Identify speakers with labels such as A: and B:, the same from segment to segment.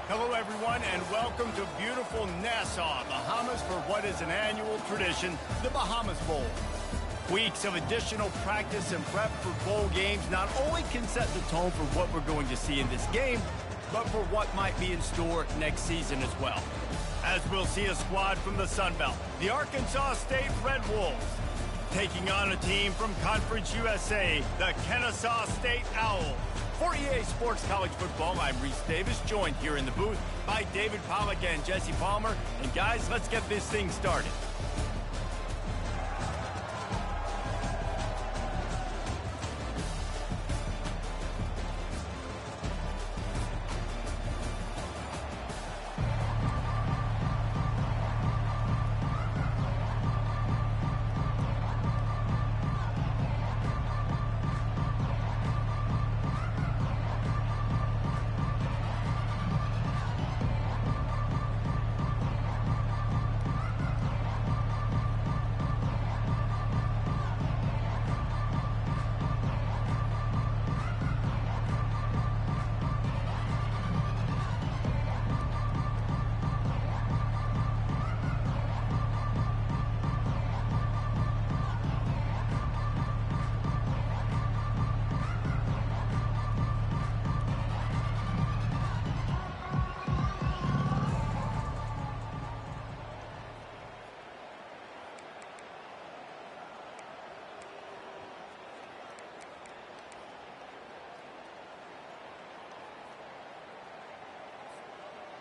A: Hello, everyone, and welcome to beautiful Nassau, Bahamas, for what is an annual tradition, the Bahamas Bowl. Weeks of additional practice and prep for bowl games not only can set the tone for what we're going to see in this game, but for what might be in store next season as well. As we'll see a squad from the Sun Belt, the Arkansas State Red Wolves, taking on a team from Conference USA, the Kennesaw State Owls. For EA Sports College Football, I'm Reese Davis, joined here in the booth by David Pollack and Jesse Palmer. And guys, let's get this thing started.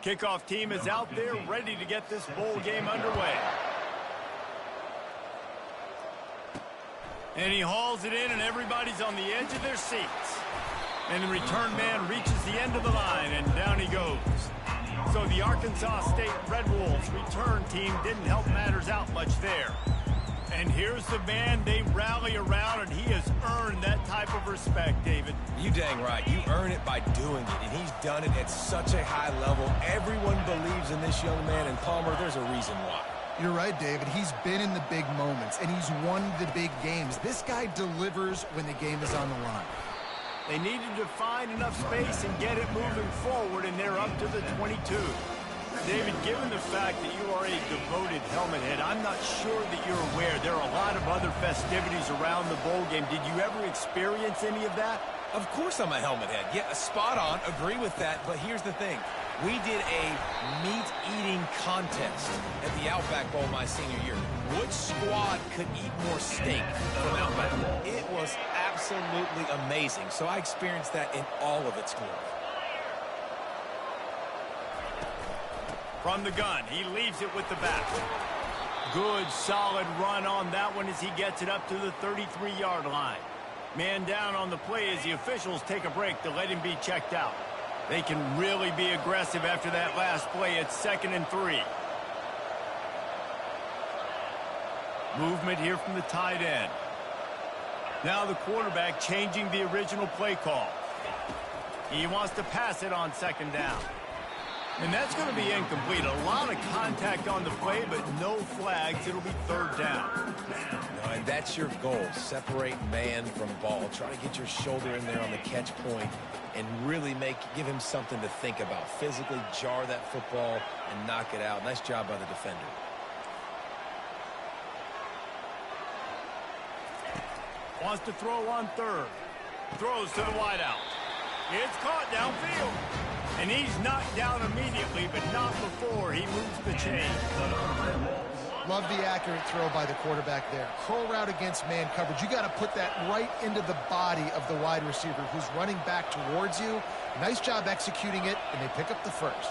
A: Kickoff team is out there ready to get this bowl game underway. And he hauls it in, and everybody's on the edge of their seats. And the return man reaches the end of the line, and down he goes. So the Arkansas State Red Wolves return team didn't help matters out much there. And here's the man they rally around, and he has earned that type of respect, David.
B: You dang right. You earn it by doing it, and he's done it at such a high level. Everyone believes in this young man, and Palmer, there's a reason why.
C: You're right, David. He's been in the big moments, and he's won the big games. This guy delivers when the game is on the line.
A: They needed to find enough space and get it moving forward, and they're up to the 22. David, given the fact that you are a devoted helmet head, I'm not sure that you're aware there are a lot of other festivities around the bowl game. Did you ever experience any of that?
B: Of course I'm a helmet head. Yeah, spot on. Agree with that. But here's the thing. We did a meat-eating contest at the Outback Bowl my senior year. Which squad could eat more steak from Outback? It was absolutely amazing. So I experienced that in all of its glory.
A: From the gun, he leaves it with the back. Good, solid run on that one as he gets it up to the 33-yard line. Man down on the play as the officials take a break to let him be checked out. They can really be aggressive after that last play. It's 2nd and 3. Movement here from the tight end. Now the quarterback changing the original play call. He wants to pass it on 2nd down. And that's going to be incomplete. A lot of contact on the play, but no flags. It'll be 3rd down.
B: And that's your goal. Separate man from ball. Try to get your shoulder in there on the catch point and really give him something to think about. Physically jar that football and knock it out. Nice job by the defender.
A: Wants to throw on 3rd. Throws to the wideout. It's caught downfield. And he's knocked down immediately, but not before he moves the chain.
C: Love the accurate throw by the quarterback there. Curl route against man coverage. You got to put that right into the body of the wide receiver who's running back towards you. Nice job executing it, and they pick up the 1st.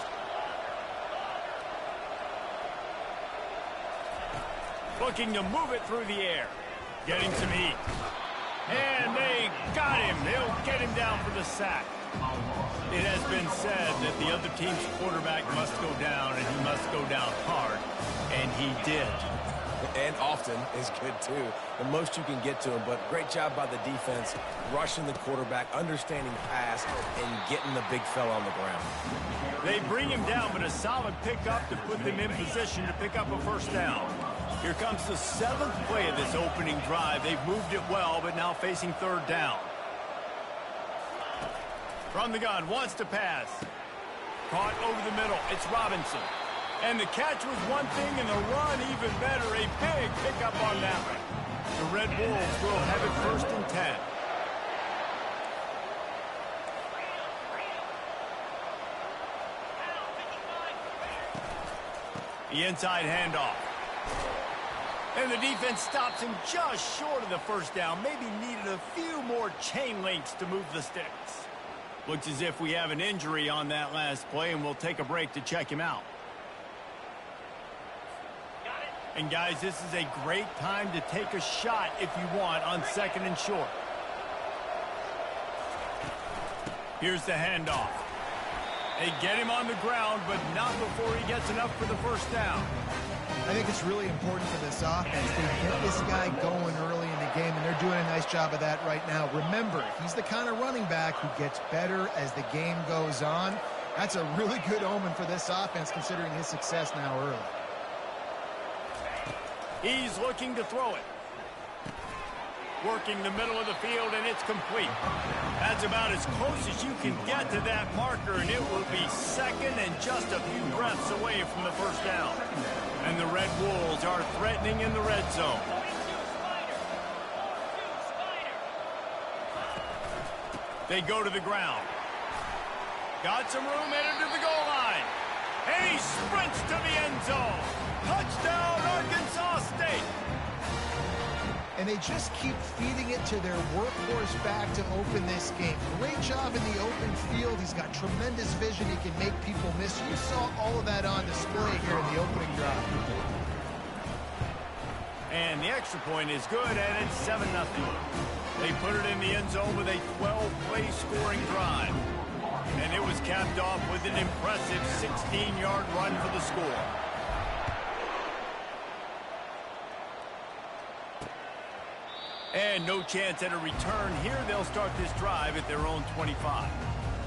A: Looking to move it through the air. Getting some heat. And they got him. They'll get him down for the sack. It has been said that the other team's quarterback must go down, and he must go down hard, and he did.
B: And often is good, too. The most you can get to him, but great job by the defense, rushing the quarterback, understanding pass, and getting the big fella on the ground.
A: They bring him down, but a solid pickup to put them in position to pick up a 1st down. Here comes the 7th play of this opening drive. They've moved it well, but now facing 3rd down. From the gun, wants to pass. Caught over the middle. It's Robinson. And the catch was one thing, and the run even better. A big pickup on that one. The Red Wolves will have it 1st and 10. The inside handoff. And the defense stops him just short of the first down. Maybe needed a few more chain links to move the sticks. Looks as if we have an injury on that last play, and we'll take a break to check him out. And guys, this is a great time to take a shot if you want on 2nd and short. Here's the handoff. They get him on the ground, but not before he gets enough for the first down.
C: I think it's really important for this offense to get this guy going early in the game, and they're doing a nice job of that right now. Remember, he's the kind of running back who gets better as the game goes on. That's a really good omen for this offense, considering his success now early.
A: He's looking to throw it. Working the middle of the field, and it's complete. That's about as close as you can get to that marker, and it will be 2nd and just a few breaths away from the first down. And the Red Wolves are threatening in the red zone. They go to the ground. Got some room headed to the goal line. And he sprints to the end zone. Touchdown, Arkansas State.
C: And they just keep feeding it to their workhorse back to open this game. Great job in the open field. He's got tremendous vision. He can make people miss. You saw all of that on display here in the opening drive.
A: And the extra point is good, and it's 7-0. They put it in the end zone with a 12-play scoring drive. And it was capped off with an impressive 16-yard run for the score. And no chance at a return here. They'll start this drive at their own 25.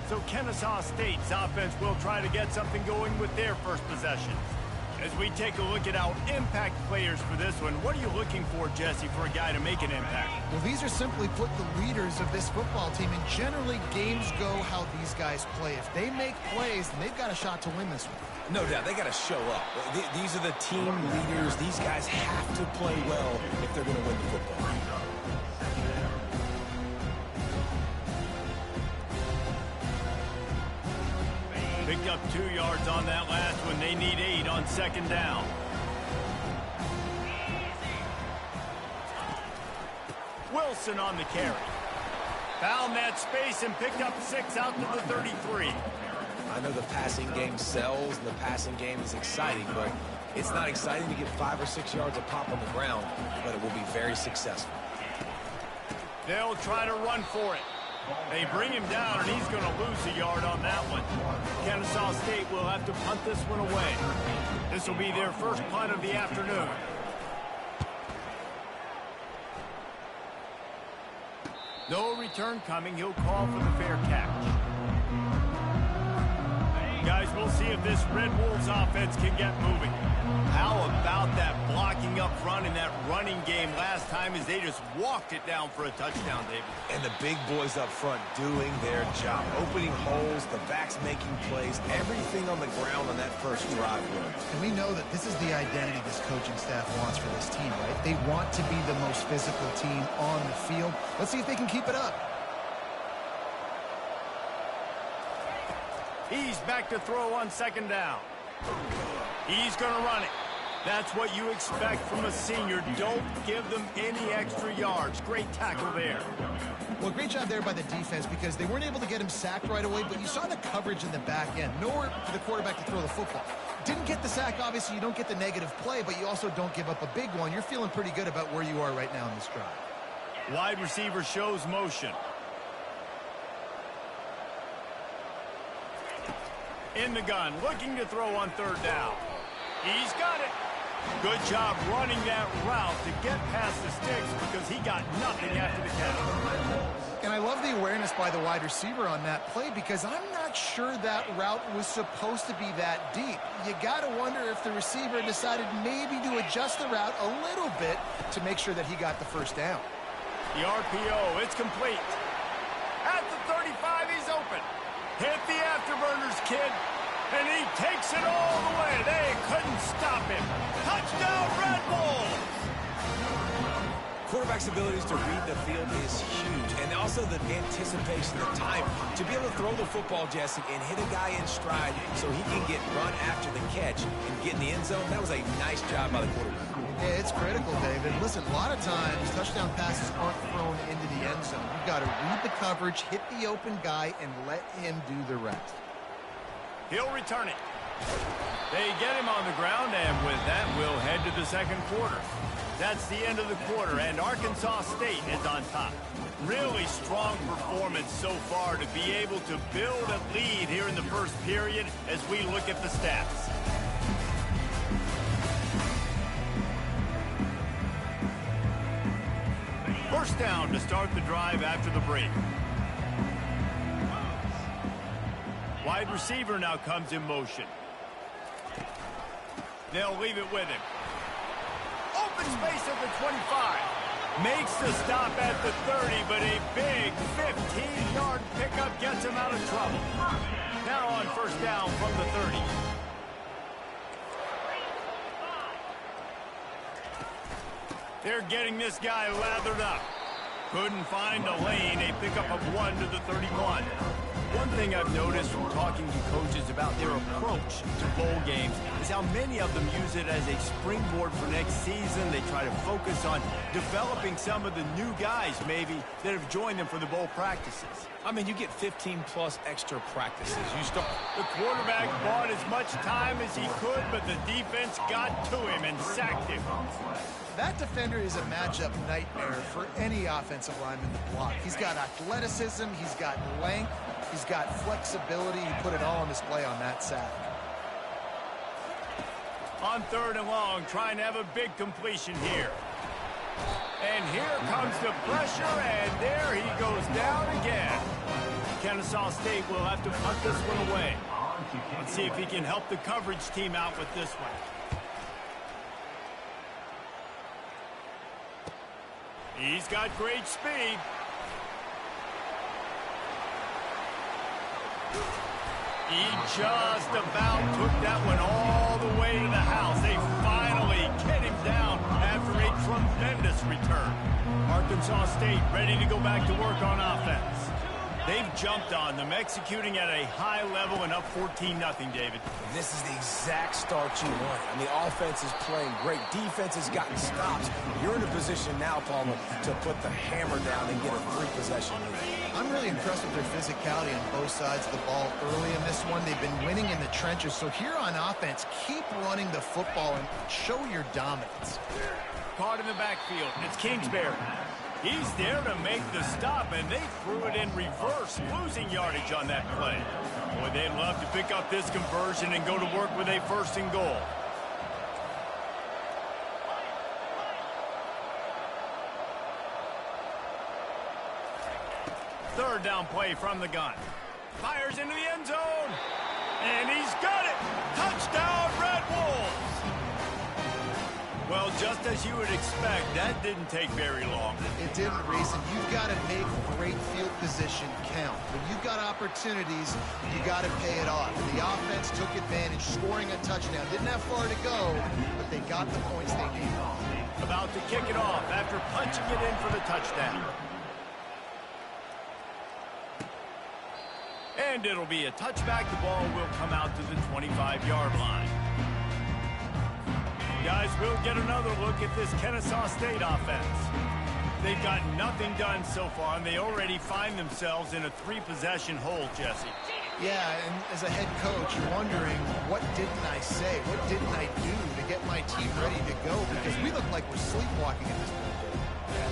A: So Kennesaw State's offense will try to get something going with their first possession. As we take a look at our impact players for this one, what are you looking for, Jesse, for a guy to make an impact?
C: Well, these are simply put the leaders of this football team, and generally games go how these guys play. If they make plays, then they've got a shot to win this one.
B: No doubt, they got to show up. These are the team leaders. These guys have to play well if they're going to win the football.
A: Picked up 2 yards on that last one. They need 8 on 2nd down. Wilson on the carry. Found that space and picked up 6 out to the 33.
B: I know the passing game sells and the passing game is exciting, but it's not exciting to get 5 or 6 yards a pop on the ground, but it will be very successful.
A: They'll try to run for it. They bring him down, and he's going to lose a yard on that one. Kennesaw State will have to punt this one away. This will be their first punt of the afternoon. No return coming. He'll call for the fair catch. Guys, we'll see if this Red Wolves offense can get moving. How about that blocking up front in that running game last time as they just walked it down for a touchdown, David?
B: And the big boys up front doing their job. Opening holes, the backs making plays, everything on the ground on that first drive.
C: And we know that this is the identity this coaching staff wants for this team, right? They want to be the most physical team on the field. Let's see if they can keep it up.
A: He's back to throw on 2nd down. He's going to run it. That's what you expect from a senior. Don't give them any extra yards. Great tackle there.
C: Well, great job there by the defense because they weren't able to get him sacked right away, but you saw the coverage in the back end. Nowhere for the quarterback to throw the football. Didn't get the sack, obviously. You don't get the negative play, but you also don't give up a big one. You're feeling pretty good about where you are right now in this drive.
A: Wide receiver shows motion. In the gun, looking to throw on 3rd down. He's got it. Good job running that route to get past the sticks because he got nothing after the catch.
C: And I love the awareness by the wide receiver on that play because I'm not sure that route was supposed to be that deep. You got to wonder if the receiver decided maybe to adjust the route a little bit to make sure that he got the first down.
A: The RPO, it's complete. At the 35, he's open. Hit the afterburners, kid. And he takes it all the way. They couldn't stop him. Touchdown, Red Bulls!
B: Quarterback's abilities to read the field is huge, and also the anticipation, the time to be able to throw the football, Jesse, and hit a guy in stride so he can get run after the catch and get in the end zone. That was a nice job by the quarterback.
C: Yeah, it's critical, David. Listen, a lot of times touchdown passes aren't thrown into the end zone. You've got to read the coverage, hit the open guy, and let him do the rest.
A: He'll return it. They get him on the ground, and with that, we'll head to the second quarter. That's the end of the quarter, and Arkansas State is on top. Really strong performance so far to be able to build a lead here in the first period as we look at the stats. First down to start the drive after the break. Wide receiver now comes in motion. They'll leave it with him. Open space at the 25. Makes the stop at the 30, but a big 15-yard pickup gets him out of trouble. Now on first down from the 30. They're getting this guy lathered up. Couldn't find a lane. A pickup of 1 to the 31. One thing I've noticed from talking to coaches about their approach to bowl games is how many of them use it as a springboard for next season. They try to focus on developing some of the new guys, maybe, that have joined them for the bowl practices.
B: I mean, you get 15-plus extra practices.
A: The quarterback bought as much time as he could, but the defense got to him and sacked him.
C: That defender is a matchup nightmare for any offensive lineman to block. He's got athleticism, he's got length, he's got flexibility. He put it all on display on that sack.
A: On third and long, trying to have a big completion here. And here comes the pressure, and there he goes down again. Kennesaw State will have to punt this one away. Let's see if he can help the coverage team out with this one. He's got great speed. He just about took that one all the way to the house. They finally get him down after a tremendous return. Arkansas State ready to go back to work on offense. They've jumped on them, executing at a high level and up 14-0, David.
B: This is the exact start you want. I mean, the offense is playing great. Defense has gotten stops. You're in a position now, Palmer, to put the hammer down and get a three-possession lead.
C: I'm really impressed with their physicality on both sides of the ball early in this one. They've been winning in the trenches. So here on offense, keep running the football and show your dominance.
A: Caught in the backfield. It's Kingsbury. He's there to make the stop, and they threw it in reverse, losing yardage on that play. Boy, they'd love to pick up this conversion and go to work with a first and goal. Third down play from the gun. Fires into the end zone, and he's got it. Touchdown, Red Wolves. Well, just as you would expect, that didn't take very long.
C: It didn't, Reese, and you've got to make great field position count. When you've got opportunities, you got to pay it off. And the offense took advantage, scoring a touchdown. Didn't have far to go, but they got the points they needed.
A: About to kick it off after punching it in for the touchdown. And it'll be a touchback. The ball will come out to the 25-yard line. Guys, we'll get another look at this Kennesaw State offense. They've got nothing done so far, and they already find themselves in a three-possession hole, Jesse.
C: Yeah, and as a head coach, you're wondering, what didn't I say? What didn't I do to get my team ready to go? Because we look like we're sleepwalking at this point.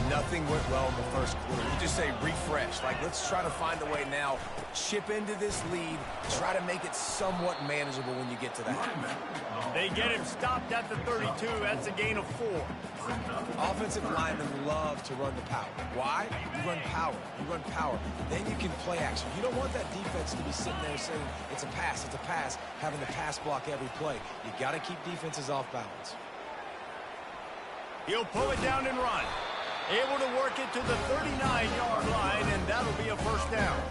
B: Nothing went well in the first quarter. You just say refresh. Like, let's try to find a way now. Chip into this lead. Try to make it somewhat manageable when you get to that.
A: They get him stopped at the 32. That's a gain of 4.
B: Offensive linemen love to run the power. Why? You run power. You run power. Then you can play action. You don't want that defense to be sitting there saying, it's a pass, having to pass block every play. You got to keep defenses off balance.
A: He'll pull it down and run. Able to work it to the 39-yard line, and that'll be a first down.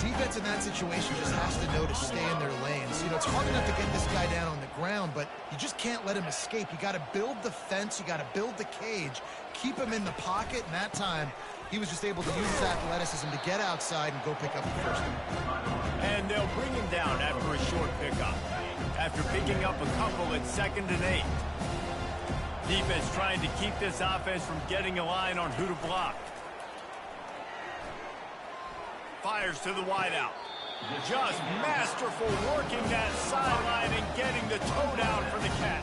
C: defense in that situation just has to know to stay in their lanes. You know, it's hard enough to get this guy down on the ground, but you just can't let him escape. You got to build the fence. You got to build the cage. Keep him in the pocket, and that time he was just able to use his athleticism to get outside and go pick up the first down.
A: And they'll bring him down after a short pickup. After picking up a couple at 2nd and 8. Defense trying to keep this offense from getting a line on who to block. Fires to the wideout. Just masterful working that sideline and getting the toe down for the catch.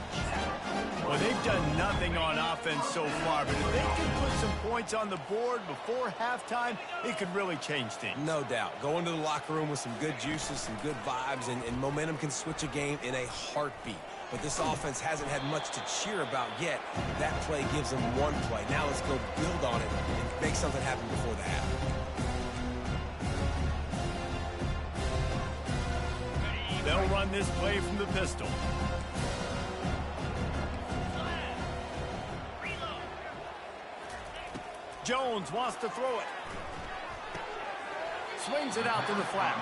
A: Well, they've done nothing on offense so far, but if they can put some points on the board before halftime, it could really change things.
B: No doubt. Go into the locker room with some good juices, some good vibes, and momentum can switch a game in a heartbeat. But this offense hasn't had much to cheer about yet. That play gives them one play. Now let's go build on it and make something happen before the half.
A: They'll run this play from the pistol. Jones wants to throw it. Swings it out to the flat.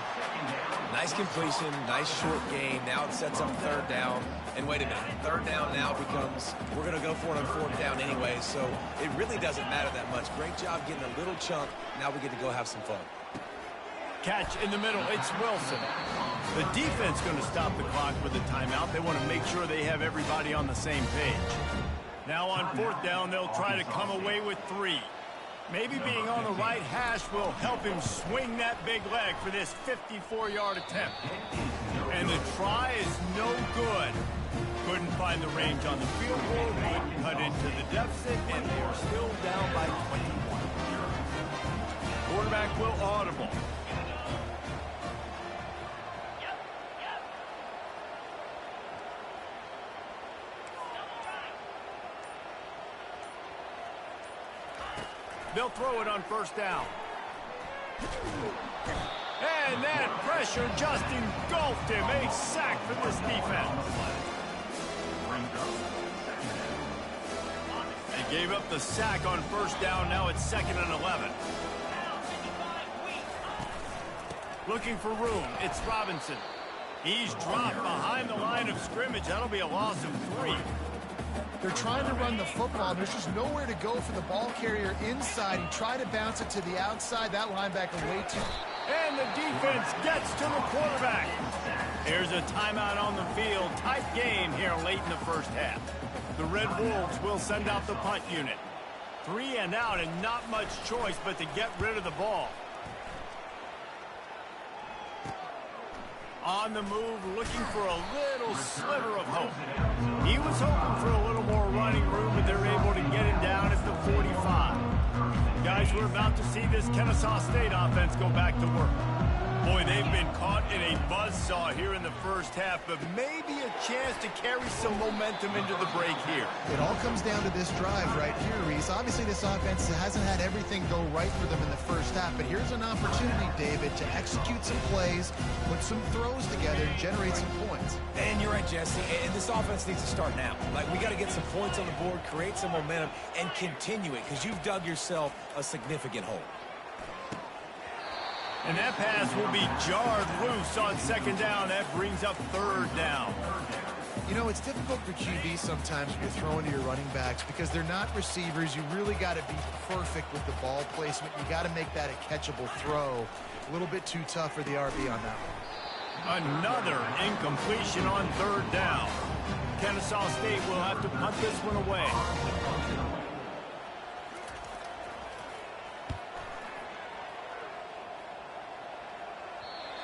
B: Nice completion, nice short gain. Now it sets up 3rd down. And wait a minute, 3rd down now becomes, we're going to go for it on 4th down anyway, so it really doesn't matter that much. Great job getting a little chunk. Now we get to go have some fun.
A: Catch in the middle, it's Wilson. The defense going to stop the clock with a timeout. They want to make sure they have everybody on the same page. Now on 4th down, they'll try to come away with 3. Maybe being on the right hash will help him swing that big leg for this 54-yard attempt. And the try is no good. Couldn't find the range on the field goal, wouldn't cut into the deficit, and they are still down by 21. Quarterback will audible. They'll throw it on 1st down. And that pressure just engulfed him. A sack for this defense. They gave up the sack on 1st down. Now it's 2nd and 11. Looking for room. It's Robinson. He's dropped behind the line of scrimmage. That'll be a loss of 3.
C: They're trying to run the football. There's just nowhere to go for the ball carrier inside. He tried to bounce it to the outside. That linebacker way too.
A: And the defense gets to the quarterback. Here's a timeout on the field. Tight game here late in the 1st half. The Red Wolves will send out the punt unit. 3 and out and not much choice but to get rid of the ball. On the move, looking for a little sliver of hope. He was hoping for a little more running room, but they're able to get him down at the 45. Guys, we're about to see this Kennesaw State offense go back to work. Boy, they've been caught in a buzzsaw here in the 1st half, but maybe a chance to carry some momentum into the break here.
C: It all comes down to this drive right here, Reese. Obviously, this offense hasn't had everything go right for them in the 1st half, but here's an opportunity, David, to execute some plays, put some throws together, and generate some points.
B: And you're right, Jesse, and this offense needs to start now. Like, we got to get some points on the board, create some momentum, and continue it, because you've dug yourself a significant hole.
A: And that pass will be jarred loose on 2nd down. That brings up 3rd down.
C: You know, it's difficult for QB sometimes when you're throwing to your running backs because they're not receivers. You really got to be perfect with the ball placement. You got to make that a catchable throw. A little bit too tough for the RB on that one.
A: Another incompletion on 3rd down. Kennesaw State will have to punt this one away.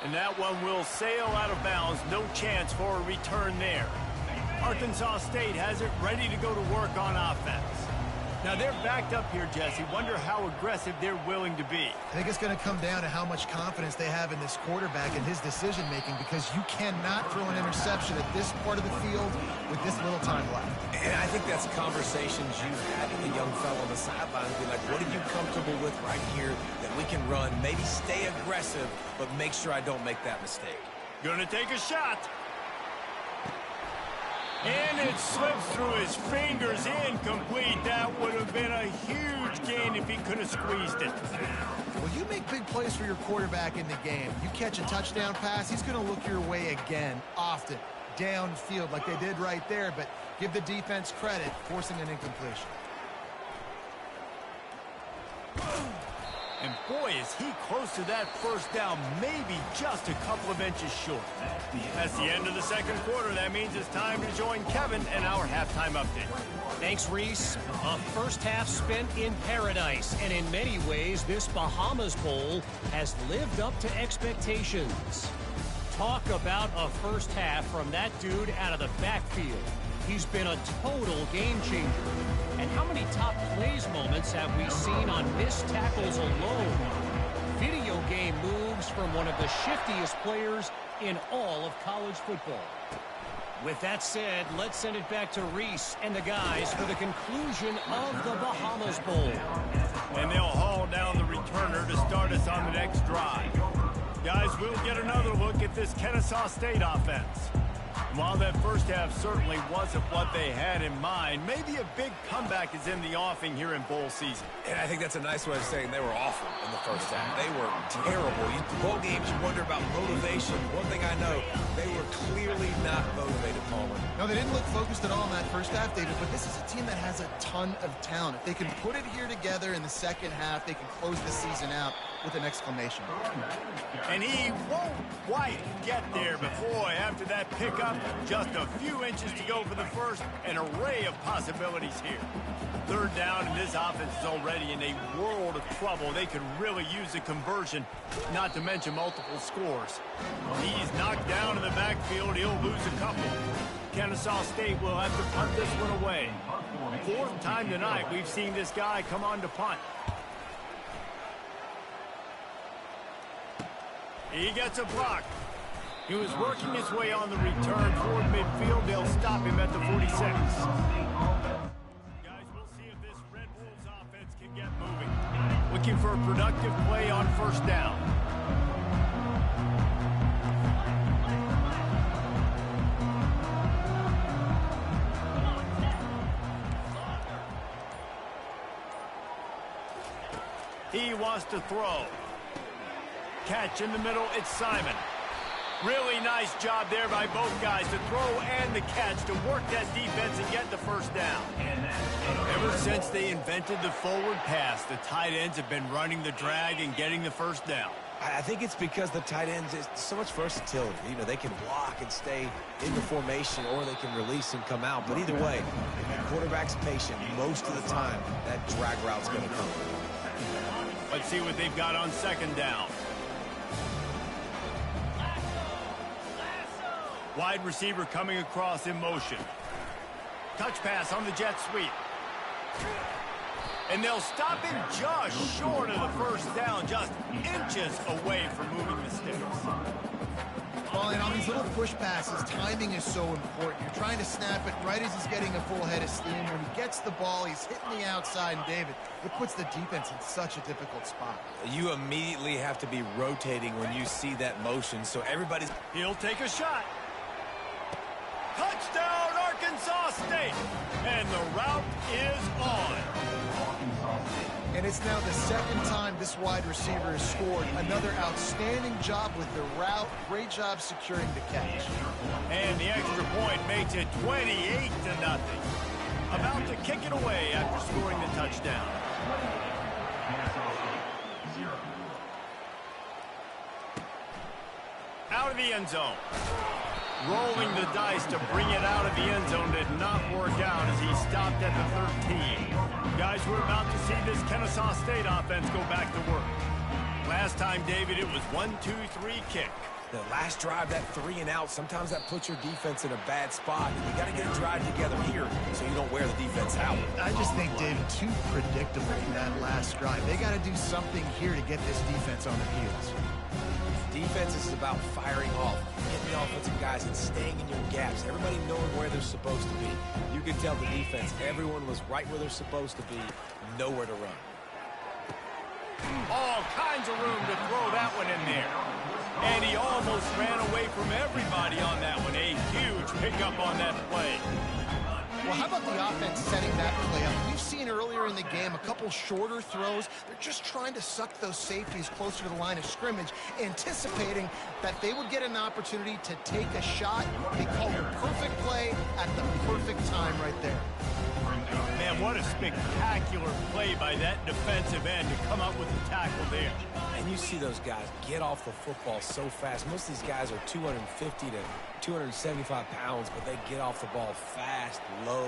A: And that one will sail out of bounds. No chance for a return there. Arkansas State has it ready to go to work on offense. Now they're backed up here, Jesse. Wonder how aggressive they're willing to be.
C: I think it's going to come down to how much confidence they have in this quarterback and his decision-making, because you cannot throw an interception at this part of the field with this little time left.
B: And I think that's conversations you've had with the young fellow on the sideline. Be like, what are you comfortable with right here that we can run? Maybe stay aggressive, but make sure I don't make that mistake.
A: Gonna take a shot. And it slips through his fingers, incomplete. That would have been a huge gain if he could have squeezed it.
C: Well, you make big plays for your quarterback in the game. You catch a touchdown pass, he's going to look your way again, often, downfield like they did right there, but give the defense credit, forcing an incompletion.
A: And boy, is he close to that first down, maybe just a couple of inches short. That's the end of the second quarter. That means it's time to join Kevin and our halftime update.
D: Thanks, Reese. A first half spent in paradise, and in many ways, this Bahamas Bowl has lived up to expectations. Talk about a first half from that dude out of the backfield. He's been a total game changer. And how many top plays moments have we seen on missed tackles alone? Video game moves from one of the shiftiest players in all of college football. With that said, let's send it back to Reese and the guys for the conclusion of the Bahamas Bowl.
A: And they'll haul down the returner to start us on the next drive. Guys, we'll get another look at this Kennesaw State offense. While that first half certainly wasn't what they had in mind, maybe a big comeback is in the offing here in bowl season.
B: And I think that's a nice way of saying they were awful in the first half. They were terrible. Bowl games, you wonder about motivation. One thing I know, they were clearly not motivated, Palmer.
C: No, they didn't look focused at all in that first half, David, but this is a team that has a ton of talent. If they can put it here together in the second half, they can close the season out with an exclamation.
A: And he won't quite get there, but boy, after that pickup, just a few inches to go for the first, an array of possibilities here. Third down, and this offense is already in a world of trouble. They could really use a conversion, not to mention multiple scores. He's knocked down in the backfield. He'll lose a couple. Kennesaw State will have to punt this one away. Fourth time tonight we've seen this guy come on to punt. He gets a block. He was working his way on the return toward midfield. They'll stop him at the 46. Guys, we'll see if this Red Wolves offense can get moving. Looking for a productive play on first down. He wants to throw. Catch in the middle, it's Simon. Really nice job there by both guys to throw and the catch to work that defense and get the first down. Ever since they invented the forward pass, the tight ends have been running the drag and getting the first down.
B: I think it's because the tight ends is so much versatility. You know, they can block and stay in the formation, or they can release and come out. But either way, if the quarterback's patient, most of the time, that drag route's going to come.
A: Let's see what they've got on second down. Wide receiver coming across in motion. Touch pass on the jet sweep. And they'll stop him just short of the first down, just inches away from moving the sticks.
C: Well, and on these little push passes, timing is so important. You're trying to snap it right as he's getting a full head of steam. When he gets the ball, he's hitting the outside, and David, it puts the defense in such a difficult spot.
B: You immediately have to be rotating when you see that motion, so everybody's...
A: He'll take a shot. Touchdown, Arkansas State! And the route is on.
C: And it's now the second time this wide receiver has scored. Another outstanding job with the route. Great job securing the catch.
A: And the extra point makes it 28-0. About to kick it away after scoring the touchdown. Out of the end zone. Rolling the dice to bring it out of the end zone did not work out as he stopped at the 13. Guys, we're about to see this Kennesaw State offense go back to work. Last time, David, it was 1-2-3 kick.
B: The last drive, that 3 and out, sometimes that puts your defense in a bad spot. And you got to get a drive together here so you don't wear the defense out.
C: I just think, David, too predictable in that last drive. They got to do something here to get this defense on their heels.
B: Defense is about firing off, getting the offensive guys and staying in your gaps. Everybody knowing where they're supposed to be. You could tell the defense, everyone was right where they're supposed to be, nowhere to run.
A: All kinds of room to throw that one in there. And he almost ran away from everybody on that one. A huge pickup on that play.
C: Well, how about the offense setting that play up? We've seen earlier in the game a couple shorter throws. They're just trying to suck those safeties closer to the line of scrimmage, anticipating that they would get an opportunity to take a shot. They called a perfect play at the perfect time right there.
A: Man, what a spectacular play by that defensive end to come up with the tackle there.
B: And you see those guys get off the football so fast. Most of these guys are 250 to 275 pounds, but they get off the ball fast, low.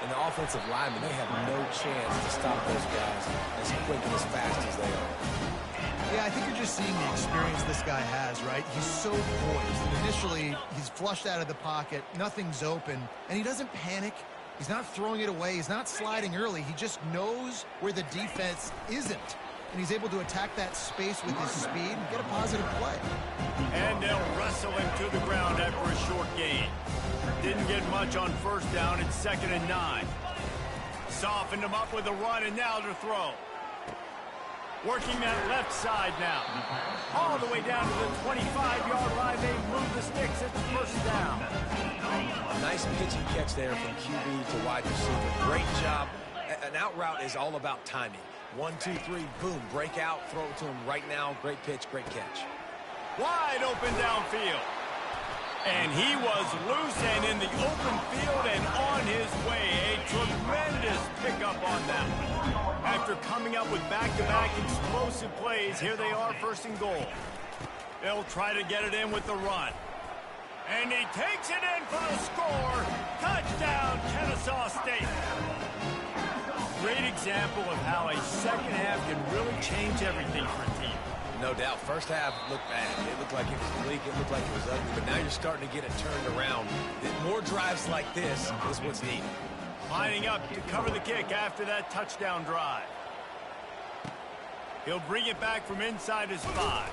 B: And the offensive linemen, they have no chance to stop those guys as quick and as fast as they are.
C: Yeah, I think you're just seeing the experience this guy has, right? He's so poised. Initially, he's flushed out of the pocket. Nothing's open, and he doesn't panic. He's not throwing it away. He's not sliding early. He just knows where the defense isn't. And he's able to attack that space with his speed and get a positive play.
A: And they'll wrestle him to the ground after a short gain. Didn't get much on first down. It's 2nd and 9. Softened him up with a run, and now to throw. Working that left side now. All the way down to the 25-yard line. They move the sticks at the first down.
B: Nice pitch and catch there from QB to wide receiver. Great job. An out route is all about timing. 1, 2, 3, boom, break out, throw it to him right now. Great pitch, great catch.
A: Wide open downfield. And he was loose and in the open field and on his way. A tremendous pickup on that one. After coming up with back-to-back explosive plays, here they are, 1st and goal. They'll try to get it in with the run. And he takes it in for the score. Touchdown, Kennesaw State. Great example of how a second half can really change everything for a team.
B: No doubt. First half looked bad. It looked like it was bleak. It looked like it was ugly. But now you're starting to get it turned around. More drives like this is what's needed.
A: Lining up to cover the kick after that touchdown drive. He'll bring it back from inside his 5.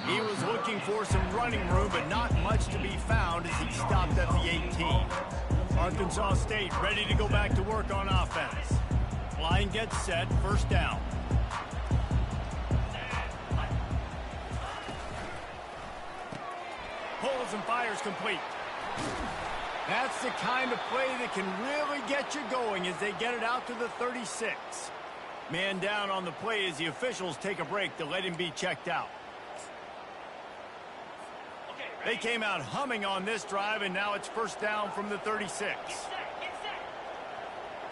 A: He was looking for some running room, but not much to be found as he stopped at the 18. Arkansas State ready to go back to work on offense. Line gets set, 1st down. Pulls and fires complete. That's the kind of play that can really get you going as they get it out to the 36. Man down on the play as the officials take a break to let him be checked out. They came out humming on this drive, and now it's 1st down from the 36.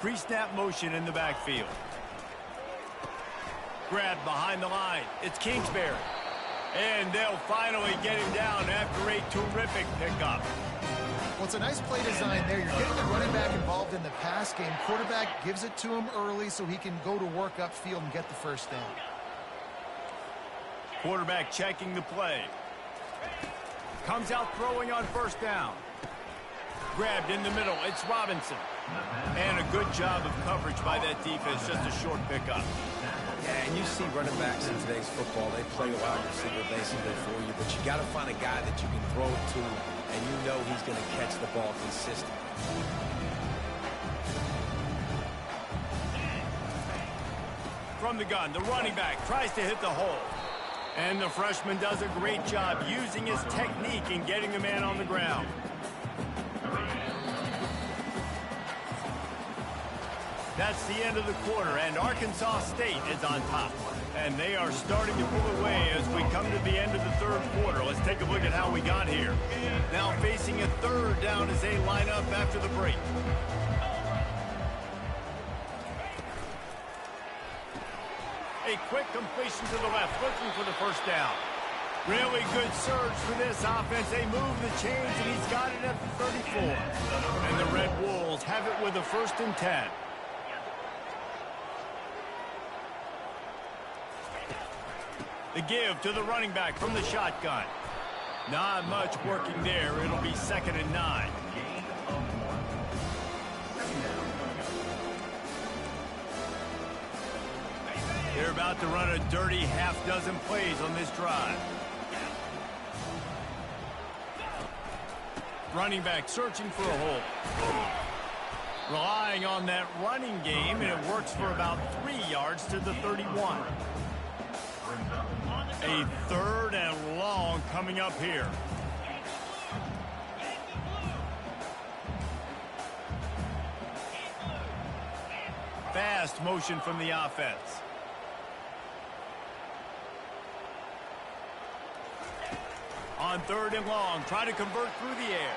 A: Pre-snap motion in the backfield. Grabbed behind the line. It's Kingsbury. And they'll finally get him down after a terrific pickup.
C: Well, it's a nice play design there. You're getting the running back involved in the pass game. Quarterback gives it to him early so he can go to work upfield and get the 1st down.
A: Quarterback checking the play. Comes out throwing on 1st down. Grabbed in the middle. It's Robinson. And a good job of coverage by that defense. Just a short pickup.
B: Yeah, and you see running backs in today's football, they play a wide receiver basically for you, but you got to find a guy that you can throw it to, and you know he's going to catch the ball consistently.
A: From the gun, the running back tries to hit the hole. And the freshman does a great job using his technique and getting the man on the ground. That's the end of the quarter, and Arkansas State is on top. And they are starting to pull away as we come to the end of the 3rd quarter. Let's take a look at how we got here. Now facing a 3rd down as they line up after the break. A quick completion to the left, looking for the 1st down. Really good surge for this offense. They move the chains, and he's got it at the 34. And the Red Wolves have it with a 1st and 10. The give to the running back from the shotgun. Not much working there. It'll be 2nd and 9. They're about to run a dirty half-dozen plays on this drive. Running back searching for a hole. Relying on that running game, and it works for about 3 yards to the 31. A 3rd and long coming up here. Fast motion from the offense. On 3rd and long, try to convert through the air.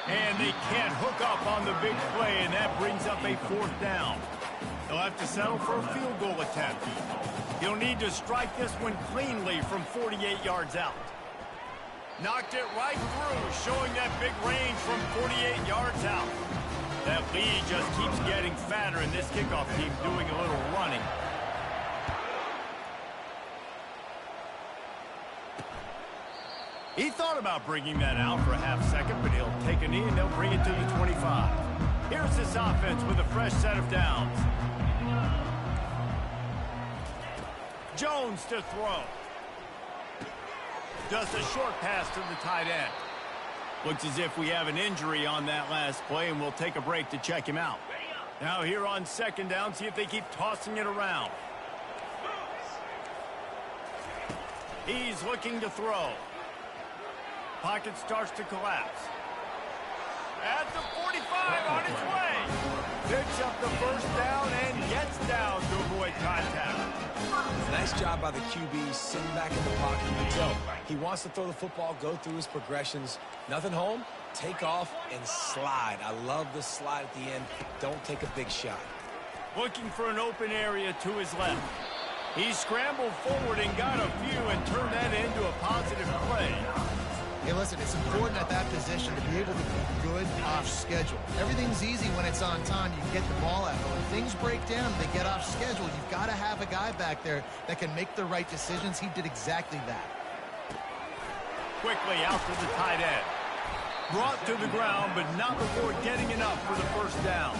A: And they can't hook up on the big play, and that brings up a 4th down. They'll have to settle for a field goal attempt. He'll need to strike this one cleanly from 48 yards out. Knocked it right through, showing that big range from 48 yards out. That lead just keeps getting fatter, and this kickoff team doing a little running. He thought about bringing that out for a half second, but he'll take a knee and they'll bring it to the 25. Here's this offense with a fresh set of downs. Jones to throw. Just a short pass to the tight end. Looks as if we have an injury on that last play, and we'll take a break to check him out. Now here on 2nd down, see if they keep tossing it around. He's looking to throw. Pocket starts to collapse. At the 45 on his way. Picks up the 1st down and gets down to avoid contact.
B: Nice job by the QB sitting back in the pocket. You can tell he wants to throw the football, go through his progressions. Nothing home, take off and slide. I love the slide at the end. Don't take a big shot.
A: Looking for an open area to his left. He scrambled forward and got a few and turned that into a positive play.
C: Hey, listen, it's important at that position to be able to be good off schedule. Everything's easy when it's on time. You can get the ball out. But when things break down, they get off schedule. You've got to have a guy back there that can make the right decisions. He did exactly that.
A: Quickly out to the tight end. Brought to the ground, but not before getting enough for the 1st down.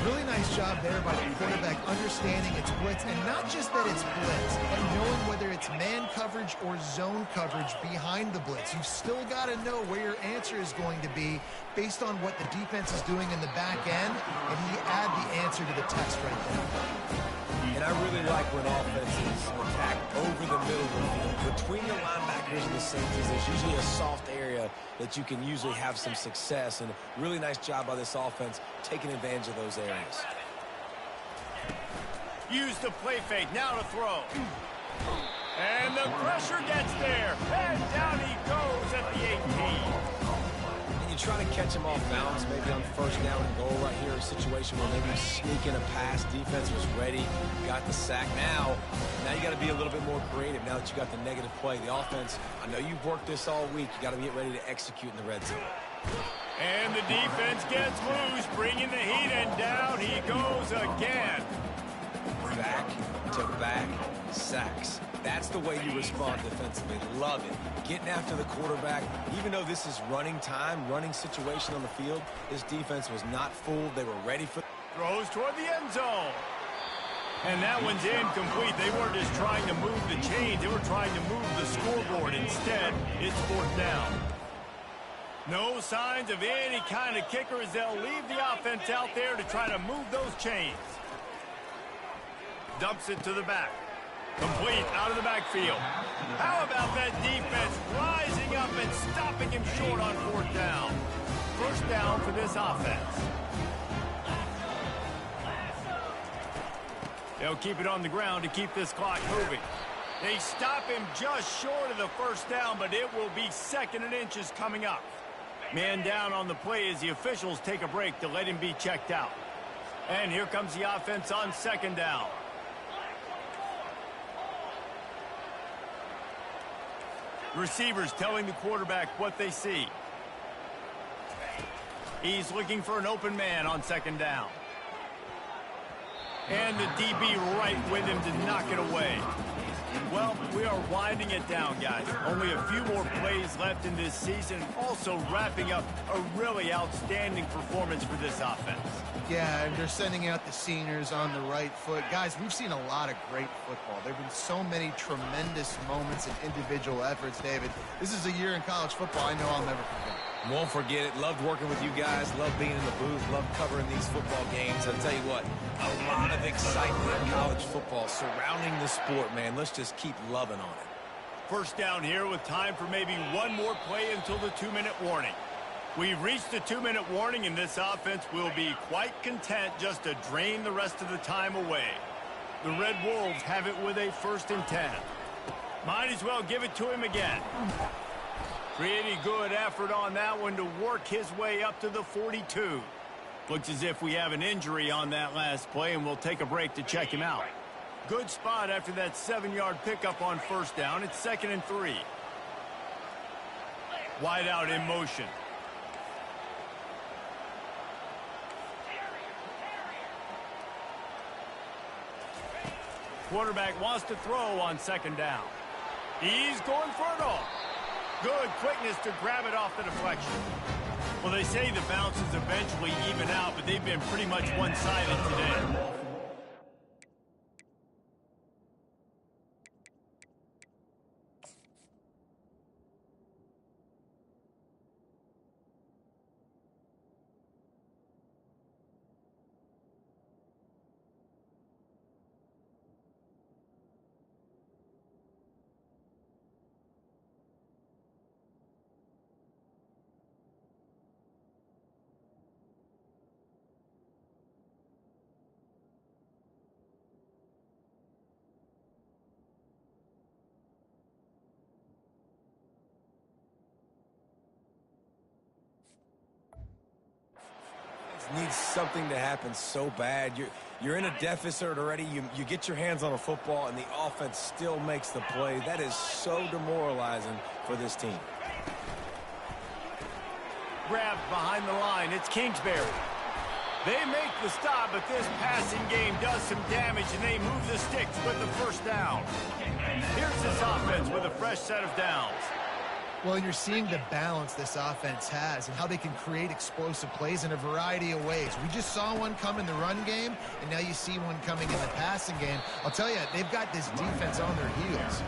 C: Really nice job there by the quarterback understanding it's blitz, and not just that it's blitz, and knowing whether it's man coverage or zone coverage behind the blitz. You've still got to know where your answer is going to be based on what the defense is doing in the back end, and he add the answer to the test right there.
B: And I really like when offenses attack over the middle of the field. Between the linebackers and the safeties, there's usually a soft area that you can usually have some success. And really nice job by this offense taking advantage of those areas.
A: Use the play fake, now to throw. And the pressure gets there. And down he goes at the 18.
B: Try to catch him off balance, maybe on 1st down and goal right here, a situation where maybe sneaking a pass, defense was ready, got the sack. Now you got to be a little bit more creative now that you got the negative play. The offense, I know you've worked this all week. You got to get ready to execute in the red zone.
A: And the defense gets loose, bringing the heat, and down he goes again.
B: Back to back sacks. That's the way you respond defensively. Love it. Getting after the quarterback. Even though this is running time, running situation on the field, this defense was not fooled. They were ready for...
A: Throws toward the end zone. And that one's incomplete. They weren't just trying to move the chains. They were trying to move the scoreboard. Instead, it's 4th down. No signs of any kind of kicker as they'll leave the offense out there to try to move those chains. Dumps it to the back. Complete out of the backfield. How about that defense rising up and stopping him short on 4th down? 1st down for this offense. They'll keep it on the ground to keep this clock moving. They stop him just short of the 1st down, but it will be 2nd and inches coming up. Man down on the play as the officials take a break to let him be checked out. And here comes the offense on 2nd down. Receivers telling the quarterback what they see. He's looking for an open man on 2nd down. And the DB right with him to knock it away. Well, we are winding it down, guys. Only a few more plays left in this season. Also wrapping up a really outstanding performance for this offense.
C: Yeah, and they're sending out the seniors on the right foot. Guys, we've seen a lot of great football. There have been so many tremendous moments and individual efforts, David. This is a year in college football I know I'll never forget.
B: Won't forget it. Loved working with you guys. Loved being in the booth. Loved covering these football games. I'll tell you what, a lot of excitement in college football surrounding the sport, man. Let's just keep loving on it.
A: First down here with time for maybe one more play until the 2-minute warning. We've reached the 2-minute warning, and this offense will be quite content just to drain the rest of the time away. The Red Wolves have it with a 1st and 10. Might as well give it to him again. Pretty good effort on that one to work his way up to the 42. Looks as if we have an injury on that last play, and we'll take a break to check him out. Good spot after that 7-yard pickup on 1st down. It's 2nd and 3. Wide out in motion. Quarterback wants to throw on 2nd down. He's going for it all. Good quickness to grab it off the deflection. Well, they say the bounces eventually even out, but they've been pretty much one-sided today.
B: Needs something to happen so bad. You're in a deficit already. You get your hands on a football, and the offense still makes the play. That is so demoralizing for this team.
A: Grabbed behind the line. It's Kingsbury. They make the stop, but this passing game does some damage, and they move the sticks with the 1st down. Here's this offense with a fresh set of downs.
C: Well, and you're seeing the balance this offense has and how they can create explosive plays in a variety of ways. We just saw one come in the run game, and now you see one coming in the passing game. I'll tell you, they've got this defense on their heels.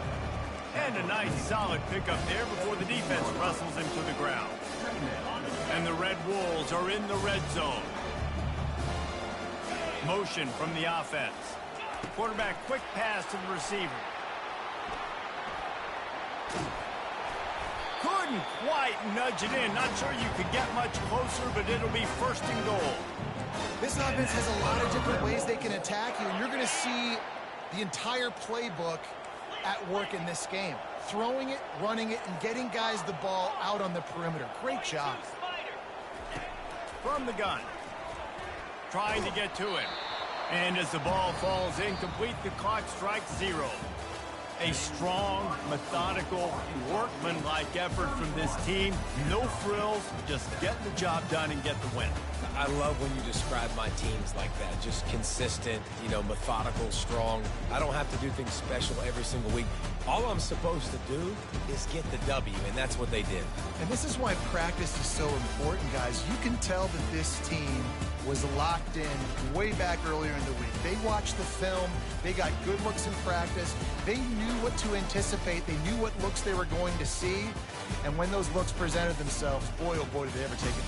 A: And a nice solid pickup there before the defense wrestles him to the ground. And the Red Wolves are in the red zone. Motion from the offense. Quarterback quick pass to the receiver. Couldn't quite nudge it in. Not sure you could get much closer, but it'll be 1st and goal.
C: This offense has a lot of different ways they can attack you, and you're going to see the entire playbook at work in this game. Throwing it, running it, and getting guys the ball out on the perimeter. Great job.
A: From the gun. Trying to get to him. And as the ball falls incomplete, the clock strikes 0. A strong, methodical, workman-like effort from this team. No frills, just get the job done and get the win.
B: I love when you describe my teams like that. Just consistent, methodical, strong. I don't have to do things special every single week. All I'm supposed to do is get the W, and that's what they did.
C: And this is why practice is so important, guys. You can tell that this team was locked in way back earlier in the week. They watched the film. They got good looks in practice. They knew what to anticipate. They knew what looks they were going to see. And when those looks presented themselves, boy, oh boy, did they ever take it.